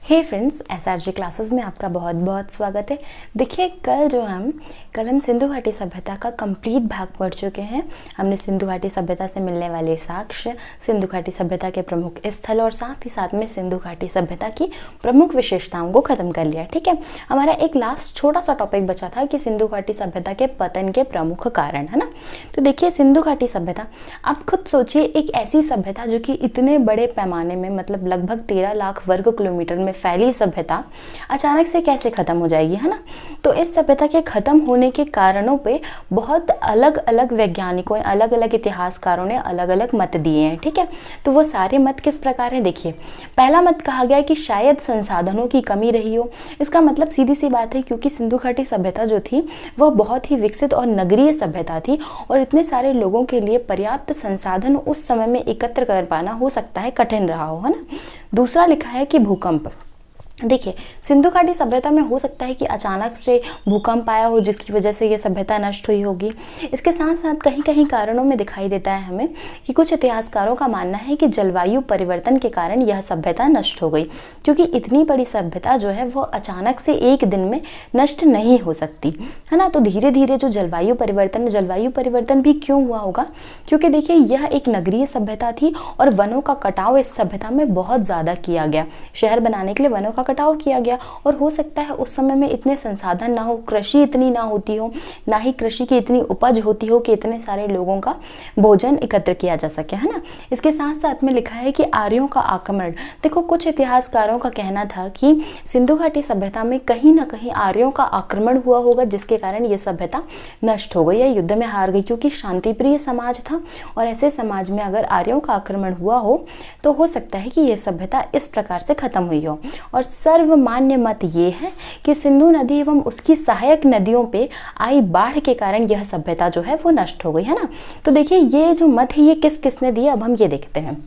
हे friends, SRJ classes में आपका बहुत बहुत स्वागत है। देखिए, कल हम सिंधु घाटी सभ्यता का कंप्लीट भाग पढ़ चुके हैं। हमने सिंधु घाटी सभ्यता से मिलने वाले साक्ष्य, सिंधु घाटी सभ्यता के प्रमुख स्थल और साथ ही साथ में सिंधु घाटी सभ्यता की प्रमुख विशेषताओं को खत्म कर लिया। ठीक है, हमारा एक लास्ट छोटा सा टॉपिक बचा था कि सिंधु घाटी सभ्यता के पतन के प्रमुख कारण, है ना। तो देखिए, सिंधु घाटी सभ्यता, आप खुद सोचिए, एक ऐसी सभ्यता जो कि इतने बड़े पैमाने में, मतलब लगभग 13 लाख वर्ग किलोमीटर में फैली सभ्यता अचानक से कैसे खत्म हो जाएगी, है ना। तो इस सभ्यता के खत्म होने के कारणों पे बहुत अलग अलग वैज्ञानिकों, अलग अलग इतिहासकारों ने अलग अलग मत दिए हैं। ठीक है, तो वो सारे मत किस प्रकार हैं, देखिए। पहला मत कहा गया कि शायद संसाधनों की कमी रही हो। इसका मतलब सीधी सी बात है, क्योंकि सिंधु घाटी सभ्यता जो थी वह बहुत ही विकसित और नगरीय सभ्यता थी और इतने सारे लोगों के लिए पर्याप्त संसाधन उस समय में एकत्र कर पाना हो सकता है कठिन रहा हो, है ना। दूसरा लिखा है कि भूकंप। देखिए, सिंधु घाटी सभ्यता में हो सकता है कि अचानक से भूकंप आया हो जिसकी वजह से ये सभ्यता नष्ट हुई होगी। इसके साथ साथ कहीं कहीं कारणों में दिखाई देता है हमें कि कुछ इतिहासकारों का मानना है कि जलवायु परिवर्तन के कारण यह सभ्यता नष्ट हो गई, क्योंकि इतनी बड़ी सभ्यता जो है वो अचानक से एक दिन में नष्ट नहीं हो सकती, है ना। तो धीरे धीरे जो जलवायु परिवर्तन भी क्यों हुआ होगा, क्योंकि देखिए, यह एक नगरीय सभ्यता थी और वनों का कटाव इस सभ्यता में बहुत ज़्यादा किया गया। शहर बनाने के लिए वनों का कटाव किया गया और हो सकता है उस समय में इतने संसाधन ना हो, कृषि इतनी ना होती हो, ना ही कृषि की इतनी उपज होती हो कि इतने सारे लोगों का भोजन एकत्र किया जा सके, है ना। इसके साथ साथ में लिखा है कि आर्यों का आक्रमण। देखो, कुछ इतिहासकारों का कहना था कि सिंधु घाटी सभ्यता में कहीं ना कहीं आर्यों का आक्रमण हुआ होगा, जिसके कारण यह सभ्यता नष्ट हो गई या युद्ध में हार गई, क्योंकि शांतिप्रिय समाज था और ऐसे समाज में अगर आर्यों का आक्रमण हुआ हो तो हो सकता है कि यह सभ्यता इस प्रकार से खत्म हुई हो। और सर्वमान्य मत ये है कि सिंधु नदी एवं उसकी सहायक नदियों पे आई बाढ़ के कारण यह सभ्यता जो है वो नष्ट हो गई, है ना। तो देखिए, ये जो मत है ये किसने दिए, अब हम ये देखते हैं।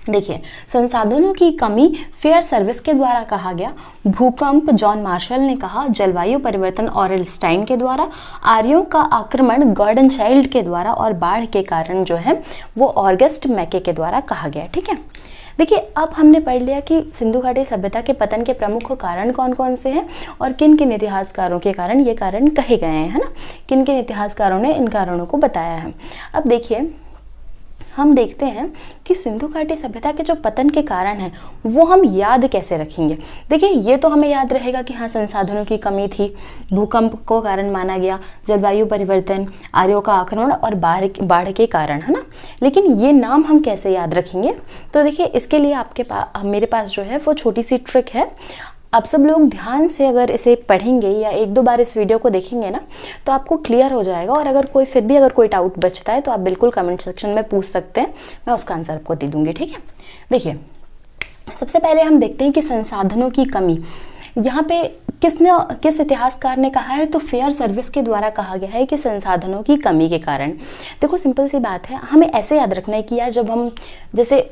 देखिए, संसाधनों की कमी फेयर सर्विस के द्वारा कहा गया, भूकंप जॉन मार्शल ने कहा, जलवायु परिवर्तन ऑरेल स्टाइन के द्वारा, आर्यों का आक्रमण गॉर्डन चाइल्ड के द्वारा और बाढ़ के कारण जो है वो ऑगस्ट मैके के द्वारा कहा गया। ठीक है, देखिए, अब हमने पढ़ लिया कि सिंधु घाटी सभ्यता के पतन के प्रमुख कारण कौन कौन से हैं और किन किन इतिहासकारों के कारण ये कारण कहे गए हैं, है ना। किन किन इतिहासकारों ने इन कारणों को बताया है। अब देखिए, हम देखते हैं कि सिंधु घाटी सभ्यता के जो पतन के कारण हैं वो हम याद कैसे रखेंगे। देखिए, ये तो हमें याद रहेगा कि हाँ, संसाधनों की कमी थी, भूकंप को कारण माना गया, जलवायु परिवर्तन, आर्यों का आक्रमण और बाढ़ के कारण, है ना। लेकिन ये नाम हम कैसे याद रखेंगे, तो देखिए, इसके लिए मेरे पास जो है वो छोटी सी ट्रिक है। आप सब लोग ध्यान से अगर इसे पढ़ेंगे या एक दो बार इस वीडियो को देखेंगे ना तो आपको क्लियर हो जाएगा। और अगर कोई डाउट बचता है तो आप बिल्कुल कमेंट सेक्शन में पूछ सकते हैं, मैं उसका आंसर आपको दे दूंगी। ठीक है, देखिए, सबसे पहले हम देखते हैं कि संसाधनों की कमी यहाँ पे किस इतिहासकार ने कहा है, तो फेयर सर्विस के द्वारा कहा गया है कि संसाधनों की कमी के कारण। देखो, सिंपल सी बात है, हमें ऐसे याद रखना है कि यार, जब हम जैसे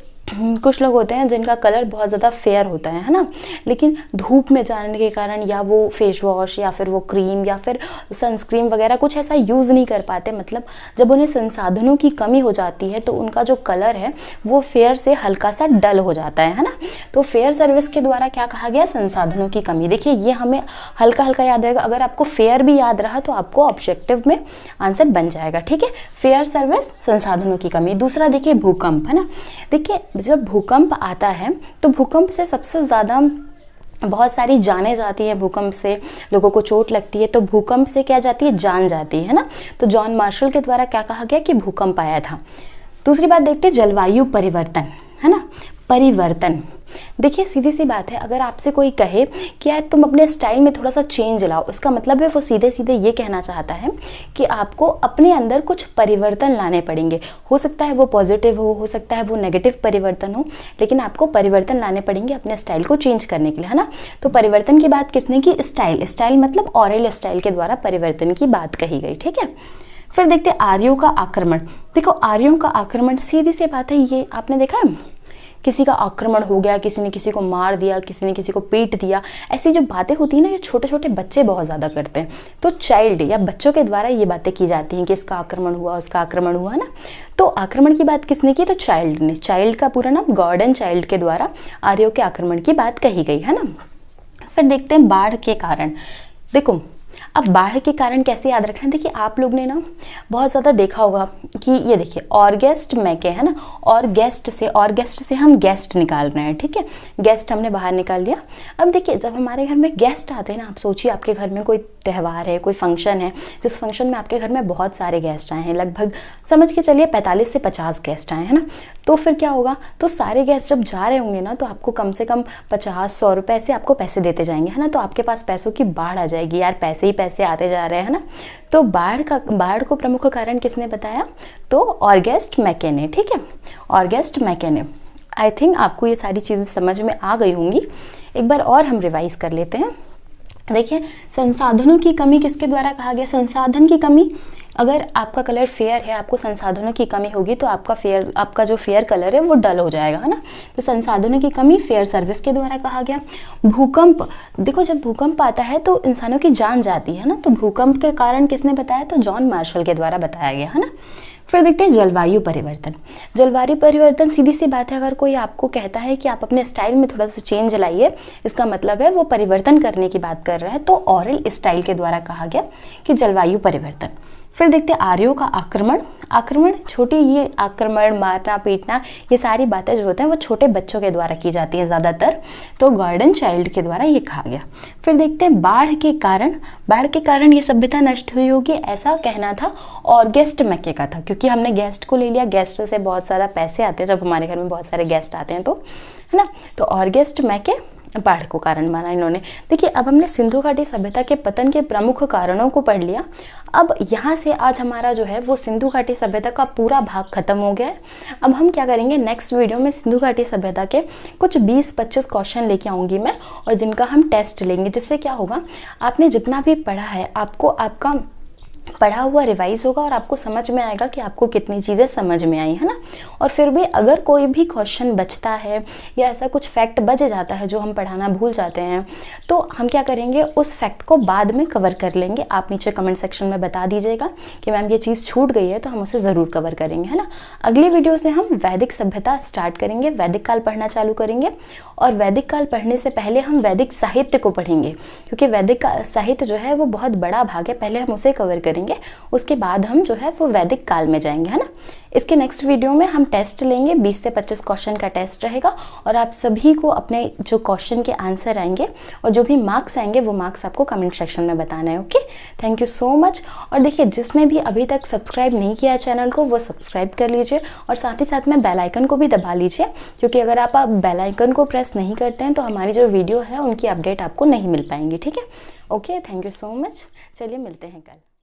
कुछ लोग होते हैं जिनका कलर बहुत ज़्यादा फेयर होता है ना, लेकिन धूप में जाने के कारण या वो फेस वॉश या फिर वो क्रीम या फिर सनस्क्रीन वगैरह कुछ ऐसा यूज़ नहीं कर पाते, मतलब जब उन्हें संसाधनों की कमी हो जाती है तो उनका जो कलर है वो फेयर से हल्का सा डल हो जाता है ना। तो फेयर सर्विस के द्वारा क्या कहा गया, संसाधनों की कमी। देखिए, ये हमें हल्का हल्का याद रहेगा, अगर आपको फेयर भी याद रहा तो आपको ऑब्जेक्टिव में आंसर बन जाएगा। ठीक है, फेयर सर्विस, संसाधनों की कमी। दूसरा देखिए, भूकंप, है ना। देखिए, जब भूकंप आता है तो भूकंप से सबसे ज़्यादा बहुत सारी जानें जाती है, भूकंप से लोगों को चोट लगती है, तो भूकंप से क्या जाती है, जान जाती है ना। तो जॉन मार्शल के द्वारा क्या कहा गया कि भूकंप आया था। दूसरी बात देखते हैं, जलवायु परिवर्तन, है ना, परिवर्तन। देखिए, सीधी सी बात है, अगर आपसे कोई कहे कि यार तुम अपने स्टाइल में थोड़ा सा चेंज लाओ, इसका मतलब है वो सीधे सीधे ये कहना चाहता है कि आपको अपने अंदर कुछ परिवर्तन लाने पड़ेंगे। हो सकता है वो पॉजिटिव हो सकता है वो नेगेटिव परिवर्तन हो, लेकिन आपको परिवर्तन लाने पड़ेंगे अपने स्टाइल को चेंज करने के लिए, है ना। तो परिवर्तन की बात किसने की, स्टाइल मतलब ऑरेल स्टाइल के द्वारा परिवर्तन की बात कही गई। ठीक है, फिर देखते आर्यों का आक्रमण। देखो, आर्यों का आक्रमण, सीधी सी बात है, ये आपने देखा है किसी का आक्रमण हो गया, किसी ने किसी को मार दिया, किसी ने किसी को पीट दिया, ऐसी जो बातें होती है ना, ये छोटे छोटे बच्चे बहुत ज़्यादा करते हैं। तो चाइल्ड या बच्चों के द्वारा ये बातें की जाती हैं कि इसका आक्रमण हुआ, उसका आक्रमण हुआ ना। तो आक्रमण की बात किसने की? तो चाइल्ड ने। चाइल्ड का पूरा नाम गॉर्डन चाइल्ड के द्वारा आर्यों के आक्रमण की बात कही गई है ना। फिर देखते हैं बाढ़ के कारण। देखो अब बाढ़ के कारण कैसे याद रखना है, देखिए आप लोग ने ना बहुत ज़्यादा देखा होगा कि ये देखिए ऑर्गेस्ट मैके है ना, ऑर्गेस्ट से हम गेस्ट निकाल रहे हैं, ठीक है, गेस्ट हमने बाहर निकाल लिया। अब देखिए जब हमारे घर में गेस्ट आते हैं ना, आप सोचिए आपके घर में कोई त्यौहार है, कोई फंक्शन है, जिस फंक्शन में आपके घर में बहुत सारे गेस्ट आए हैं, लगभग समझ के चलिए 45 से 50 गेस्ट आए हैं ना। तो फिर क्या होगा, तो सारे गेस्ट जब जा रहे होंगे ना, तो आपको कम से कम 50-100 रुपये से आपको पैसे देते जाएंगे, है ना। तो आपके पास पैसों की बाढ़ आ जाएगी यार, पैसे ही पैसे आते जा रहे हैं, है ना। तो बाढ़ को प्रमुख कारण किसने बताया? तो ऑर्गेस्ट मैके ने, ठीक है, ऑर्गेस्ट मैके ने। आई थिंक आपको ये सारी चीज़ें समझ में आ गई होंगी। एक बार और हम रिवाइज कर लेते हैं। देखिए संसाधनों की कमी किसके द्वारा कहा गया? संसाधन की कमी, अगर आपका कलर फेयर है, आपको संसाधनों की कमी होगी तो आपका जो फेयर कलर है वो डल हो जाएगा, है ना। तो संसाधनों की कमी फेयर सर्विस के द्वारा कहा गया। भूकंप, देखो जब भूकंप आता है तो इंसानों की जान जाती है ना, तो भूकंप के कारण किसने बताया? तो जॉन मार्शल के द्वारा बताया गया, है ना। फिर देखते हैं जलवायु परिवर्तन। जलवायु परिवर्तन सीधी सी बात है, अगर कोई आपको कहता है कि आप अपने स्टाइल में थोड़ा सा चेंज लाइए, इसका मतलब है वो परिवर्तन करने की बात कर रहा है। तो ऑरल स्टाइल के द्वारा कहा गया कि जलवायु परिवर्तन। फिर देखते हैं आर्यों का आक्रमण। छोटी, ये आक्रमण, मारना पीटना, ये सारी बातें जो होते हैं वो छोटे बच्चों के द्वारा की जाती हैं ज़्यादातर, तो गॉर्डन चाइल्ड के द्वारा ये कहा गया। फिर देखते हैं बाढ़ के कारण ये सभ्यता नष्ट हुई होगी, ऐसा कहना था ऑर्गेस्ट मैके का था, क्योंकि हमने गेस्ट को ले लिया, गेस्ट से बहुत सारा पैसे आते हैं जब हमारे घर में बहुत सारे गेस्ट आते हैं, तो है ना। तो ऑर्गेस्ट मैके बाढ़ को कारण माना इन्होंने। देखिए अब हमने सिंधु घाटी सभ्यता के पतन के प्रमुख कारणों को पढ़ लिया। अब यहाँ से आज हमारा जो है वो सिंधु घाटी सभ्यता का पूरा भाग खत्म हो गया है। अब हम क्या करेंगे, नेक्स्ट वीडियो में सिंधु घाटी सभ्यता के कुछ 20-25 क्वेश्चन लेके आऊँगी मैं, और जिनका हम टेस्ट लेंगे, जिससे क्या होगा, आपने जितना भी पढ़ा है आपको आपका पढ़ा हुआ रिवाइज होगा और आपको समझ में आएगा कि आपको कितनी चीज़ें समझ में आई, है ना। और फिर भी अगर कोई भी क्वेश्चन बचता है या ऐसा कुछ फैक्ट बच जाता है जो हम पढ़ाना भूल जाते हैं, तो हम क्या करेंगे, उस फैक्ट को बाद में कवर कर लेंगे। आप नीचे कमेंट सेक्शन में बता दीजिएगा कि मैम ये चीज़ छूट गई है, तो हम उसे ज़रूर कवर करेंगे, है ना। अगली वीडियो से हम वैदिक सभ्यता स्टार्ट करेंगे, वैदिक काल पढ़ना चालू करेंगे। और वैदिक काल पढ़ने से पहले हम वैदिक साहित्य को पढ़ेंगे, क्योंकि वैदिक साहित्य जो है वो बहुत बड़ा भाग है, पहले हम उसे कवर करेंगे, उसके बाद हम जो है वो वैदिक काल में जाएंगे, है ना। इसके नेक्स्ट वीडियो में हम टेस्ट लेंगे, 20 से 25 क्वेश्चन का टेस्ट रहेगा, और आप सभी को अपने जो क्वेश्चन के आंसर आएंगे और जो भी मार्क्स आएंगे वो मार्क्स आपको कमेंट सेक्शन में बताना है। Okay, thank you so much. और देखिए जिसने भी अभी तक सब्सक्राइब नहीं किया चैनल को, वो सब्सक्राइब कर लीजिए, और साथ ही साथ में बेल आइकन को भी दबा लीजिए, क्योंकि अगर आप बेल आइकन को प्रेस नहीं करते हैं तो हमारी जो वीडियो है उनकी अपडेट आपको नहीं मिल पाएंगी, ठीक है। Okay, thank you so much. चलिए मिलते हैं कल।